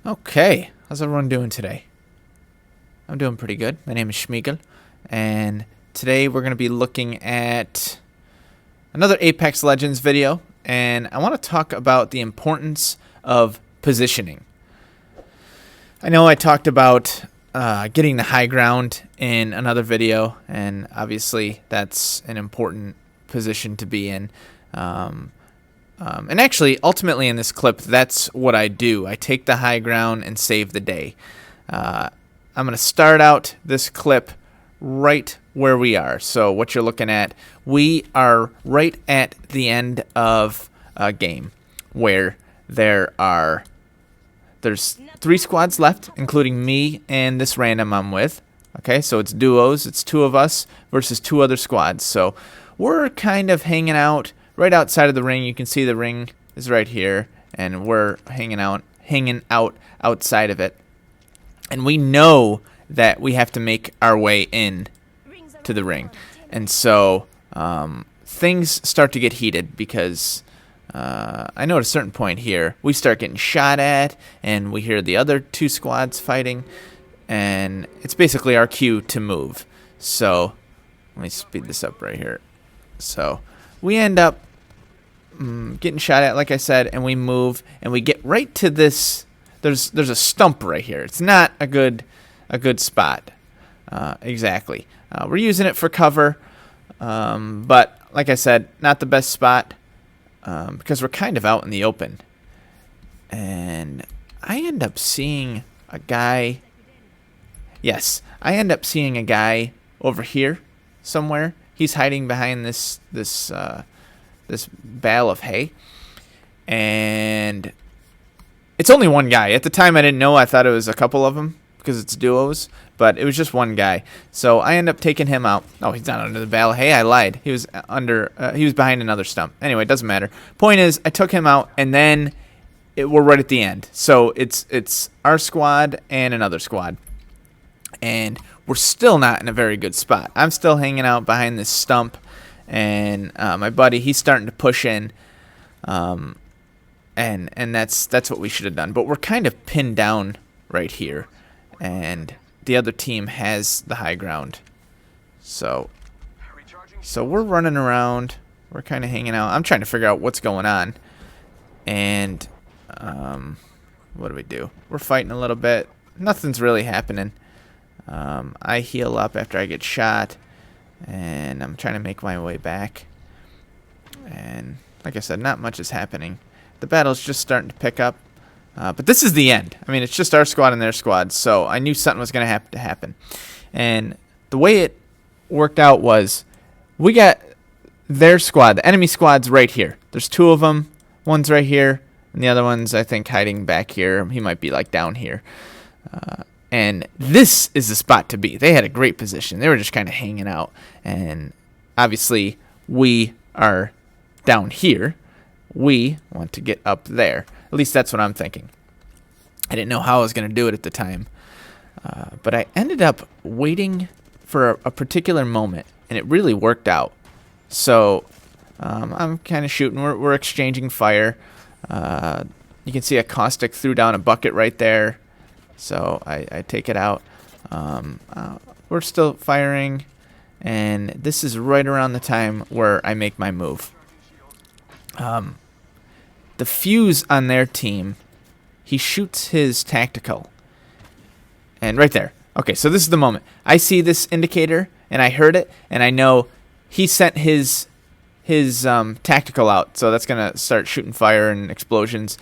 Okay, how's everyone doing today? I'm doing pretty good. My name is Schmiegel, and today we're going to be looking at another Apex Legends video, and I want to talk about the importance of positioning. I know I talked about getting the high ground in another video, and obviously that's an important position to be in. And actually, ultimately in this clip, that's what I do. I take the high ground and save the day. I'm going to start out this clip right where we are. So what you're looking at, we are right at the end of a game where there's 3 squads left, including me and this random I'm with. Okay, so it's duos. It's 2 of us versus 2 other squads. So we're kind of hanging out right outside of the ring. You can see the ring is right here, and we're hanging out outside of it. And we know that we have to make our way in to the ring. And so things start to get heated because I know at a certain point here, we start getting shot at, and we hear the other 2 squads fighting, and it's basically our cue to move. So let me speed this up right here. So we end up getting shot at, like I said, and we move, and we get right to this. There's a stump right here. It's not a good spot. Exactly. We're using it for cover, but like I said, not the best spot because we're kind of out in the open. And I end up seeing a guy. Yes, I end up seeing a guy over here somewhere. He's hiding behind this bale of hay, and it's only one guy. At the time, I didn't know. I thought it was a couple of them because it's duos, but it was just one guy. So I end up taking him out. Oh, he's not under the bale of hay. I lied. He was he was behind another stump. Anyway, it doesn't matter. Point is, I took him out, and then we're right at the end. So it's our squad and another squad, and we're still not in a very good spot. I'm still hanging out behind this stump. And my buddy, he's starting to push in, and that's what we should have done. But we're kind of pinned down right here, and the other team has the high ground. So we're running around. We're kind of hanging out. I'm trying to figure out what's going on, and what do we do? We're fighting a little bit. Nothing's really happening. I heal up after I get shot. And I'm trying to make my way back. And like I said, not much is happening. The battle's just starting to pick up. But this is the end. I mean, it's just our squad and their squad. So I knew something was going to have to happen. And the way it worked out was we got their squad, the enemy squad's right here. There's 2 of them. One's right here. And the other one's, I think, hiding back here. He might be like down here. And this is the spot to be. They had a great position. They were just kind of hanging out. And obviously, we are down here. We want to get up there. At least that's what I'm thinking. I didn't know how I was going to do it at the time. But I ended up waiting for a particular moment. And it really worked out. So I'm kind of shooting. We're exchanging fire. You can see a caustic threw down a bucket right there. So I take it out. We're still firing, and this is right around the time where I make my move. The fuse on their team, he shoots his tactical. And right there. Okay, so this is the moment. I see this indicator, and I heard it, and I know he sent his tactical out. So that's going to start shooting fire and explosions.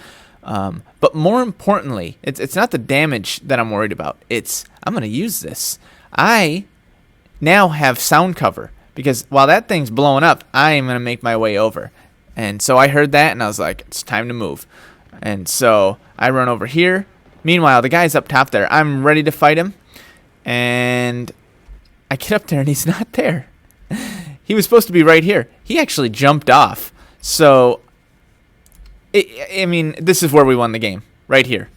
But more importantly, it's not the damage that I'm worried about. I'm going to use this. I now have sound cover because while that thing's blowing up, I am going to make my way over. And so I heard that, and I was like, it's time to move. And so I run over here. Meanwhile, the guy's up top there. I'm ready to fight him. And I get up there, and he's not there. He was supposed to be right here. He actually jumped off. So I mean, this is where we won the game, right here.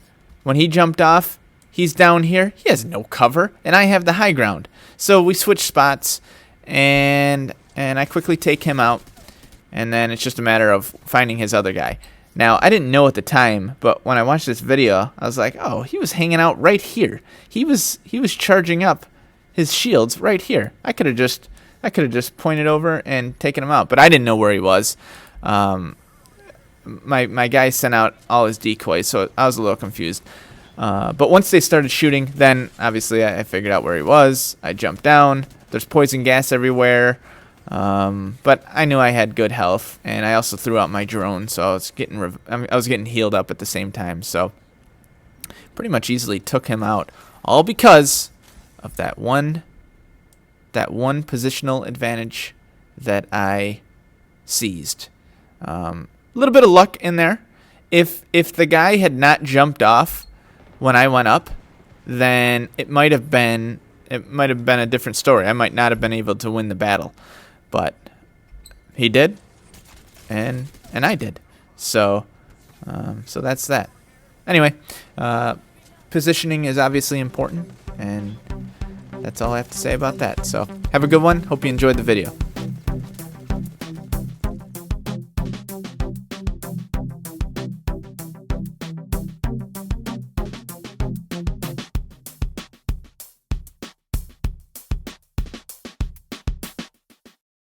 When he jumped off, he's down here. He has no cover, and I have the high ground. So we switch spots, and I quickly take him out, and then it's just a matter of finding his other guy. Now, I didn't know at the time, but when I watched this video, I was like, oh, he was hanging out right here. He was charging up his shields right here. I could have just pointed over and taken him out, but I didn't know where he was. My guy sent out all his decoys, so I was a little confused. But once they started shooting, then obviously I figured out where he was. I jumped down. There's poison gas everywhere. But I knew I had good health, and I also threw out my drone, so I was getting healed up at the same time. So pretty much easily took him out, all because of that one positional advantage that I seized. A little bit of luck in there. If the guy had not jumped off when I went up, then it might have been a different story. I might not have been able to win the battle. But he did, and I did. So that's that. Anyway, positioning is obviously important, and that's all I have to say about that. So have a good one. Hope you enjoyed the video.